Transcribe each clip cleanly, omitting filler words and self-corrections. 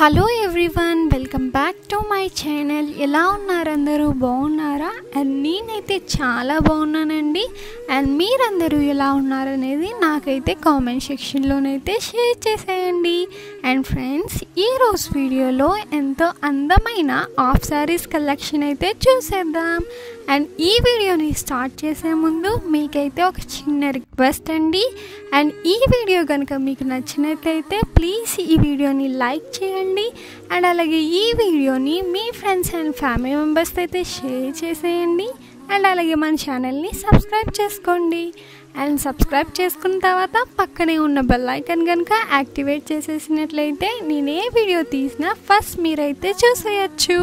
Hello everyone, welcome back to my channel. ఎలా ఉన్నారు అందరూ? బాగున్నారా? అండ్ నేనైతే చాలా బాగున్నానండి. అండ్ మీరందరూ ఎలా ఉన్నారనేది నాకైతే కామెంట్ సెక్షన్లోనైతే షేర్ చేసేయండి. అండ్ ఫ్రెండ్స్, ఈరోజు వీడియోలో ఎంతో అందమైన హాఫ్ శారీస్ కలెక్షన్ అయితే చూసేద్దాం. అండ్ ఈ వీడియోని స్టార్ట్ చేసే ముందు మీకైతే ఒక చిన్న రిక్వెస్ట్ అండి. అండ్ ఈ వీడియో కనుక మీకు నచ్చినట్లయితే ప్లీజ్ ఈ వీడియోని లైక్ చేయండి. అండ్ అలాగే ఈ వీడియోని మీ ఫ్రెండ్స్ అండ్ ఫ్యామిలీ మెంబర్స్తో అయితే షేర్ చేసేయండి. అండ్ అలాగే మన ఛానల్ని సబ్స్క్రైబ్ చేసుకోండి. అండ్ సబ్స్క్రైబ్ చేసుకున్న తర్వాత పక్కనే ఉన్న బెల్ ఐకాన్ కనుక యాక్టివేట్ చేసేసినట్లయితే నేను ఏ వీడియో తీసినా ఫస్ట్ మీరైతే చూసేయచ్చు.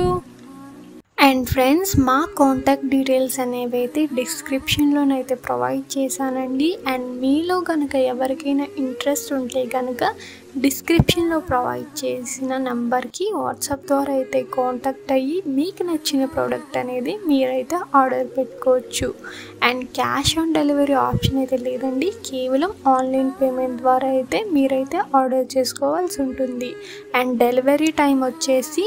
అండ్ ఫ్రెండ్స్, మా కాంటాక్ట్ డీటెయిల్స్ అనేవి అయితే డిస్క్రిప్షన్లోనైతే ప్రొవైడ్ చేశానండి. అండ్ మీలో కనుక ఎవరికైనా ఇంట్రెస్ట్ ఉంటే కనుక డిస్క్రిప్షన్లో ప్రొవైడ్ చేసిన నెంబర్కి వాట్సాప్ ద్వారా అయితే కాంటాక్ట్ అయ్యి మీకు నచ్చిన ప్రోడక్ట్ అనేది మీరైతే ఆర్డర్ పెట్టుకోవచ్చు. And cash on delivery option అయితే లేదండి, కేవలం ఆన్లైన్ పేమెంట్ ద్వారా అయితే మీరైతే ఆర్డర్ చేసుకోవాల్సి ఉంటుంది. అండ్ డెలివరీ టైం వచ్చేసి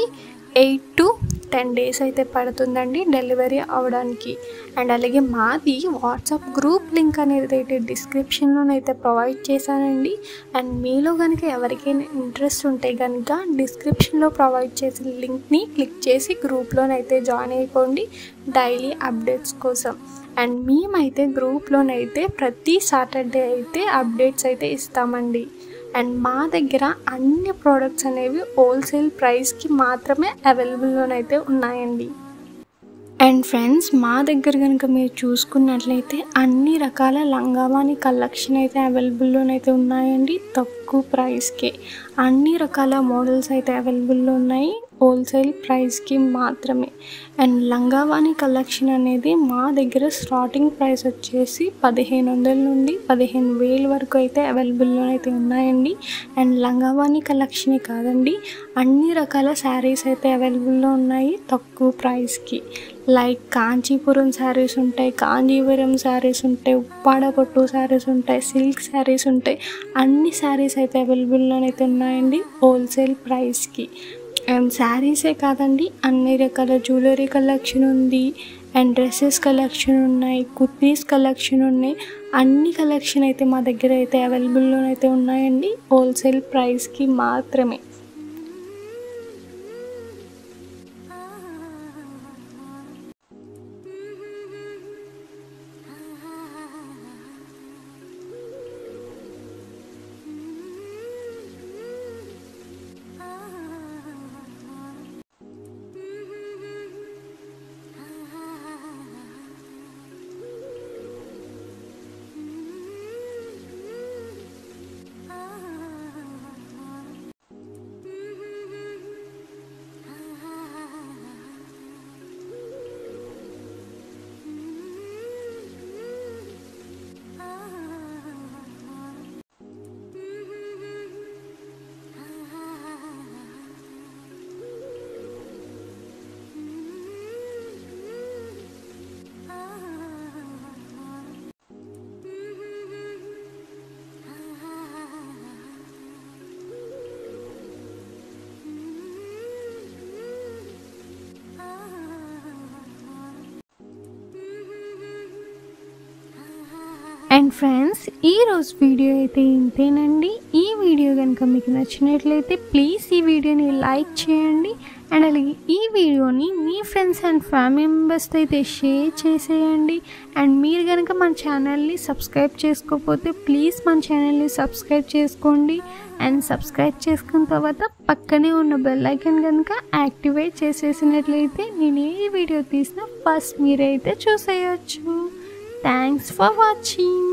8 to 10 days అయితే పడుతుందండి డెలివరీ అవ్వడానికి. అండ్ అలాగే మాది వాట్సాప్ గ్రూప్ లింక్ అనేది అయితే డిస్క్రిప్షన్లోనైతే ప్రొవైడ్ చేశానండి. అండ్ మీలో కనుక ఎవరికైనా ఇంట్రెస్ట్ ఉంటే కనుక డిస్క్రిప్షన్లో ప్రొవైడ్ చేసిన లింక్ని క్లిక్ చేసి గ్రూప్లోనైతే జాయిన్ అయిపోండి డైలీ అప్డేట్స్ కోసం. అండ్ మేమైతే గ్రూప్లోనైతే ప్రతి సాటర్డే అయితే అప్డేట్స్ అయితే ఇస్తామండి. అండ్ మా దగ్గర అన్ని ప్రోడక్ట్స్ అనేవి హోల్సేల్ ప్రైస్కి మాత్రమే అవైలబుల్లోనైతే ఉన్నాయండి. అండ్ ఫ్రెండ్స్, మా దగ్గర కనుక మీరు చూసుకున్నట్లయితే అన్ని రకాల లంగావాణి కలెక్షన్ అయితే అవైలబుల్లోనైతే ఉన్నాయండి. తక్కువ ప్రైస్కే అన్ని రకాల మోడల్స్ అయితే అవైలబుల్లో ఉన్నాయి, హోల్సేల్ ప్రైస్కి మాత్రమే. అండ్ లంగావాణి కలెక్షన్ అనేది మా దగ్గర స్టార్టింగ్ ప్రైస్ వచ్చేసి 1500 నుండి 15,000 వరకు అయితే అవైలబుల్లో అయితే ఉన్నాయండి. అండ్ లంగావాణి కలెక్షనే కాదండి, అన్ని రకాల శారీస్ అయితే అవైలబుల్లో ఉన్నాయి తక్కువ ప్రైస్కి. లైక్ కాంచీపురం శారీస్ ఉంటాయి, కాంజీవరం శారీస్ ఉంటాయి, ఉప్పాడ పట్టు శారీస్ ఉంటాయి, సిల్క్ శారీస్ ఉంటాయి. అన్ని శారీస్ అయితే అవైలబుల్లోనైతే ఉన్నాయండి హోల్సేల్ ప్రైస్కి. అండ్ శారీసే కాదండి, అన్ని రకాల జ్యువెలరీ కలెక్షన్ ఉంది. అండ్ డ్రెస్సెస్ కలెక్షన్ ఉన్నాయి, కుర్తీస్ కలెక్షన్ ఉన్నాయి. అన్ని కలెక్షన్ అయితే మా దగ్గర అయితే అవైలబుల్లోనైతే ఉన్నాయండి హోల్సేల్ ప్రైస్కి మాత్రమే. అండ్ ఫ్రెండ్స్, ఈరోజు వీడియో అయితే ఇంతేనండి. ఈ వీడియో కనుక మీకు నచ్చినట్లయితే ప్లీజ్ ఈ వీడియోని లైక్ చేయండి. అండ్ అలాగే ఈ వీడియోని మీ ఫ్రెండ్స్ అండ్ ఫ్యామిలీ మెంబర్స్తో అయితే షేర్ చేసేయండి. అండ్ మీరు కనుక మన ఛానల్ని సబ్స్క్రైబ్ చేసుకోకపోతే ప్లీజ్ మన ఛానల్ని సబ్స్క్రైబ్ చేసుకోండి. అండ్ సబ్స్క్రైబ్ చేసుకున్న తర్వాత పక్కనే ఉన్న బెల్ ఐకాన్ కనుక యాక్టివేట్ చేసేసినట్లయితే నేను ఏ వీడియో తీసినా ఫస్ట్ మీరైతే చూసేయచ్చు. Thanks for watching.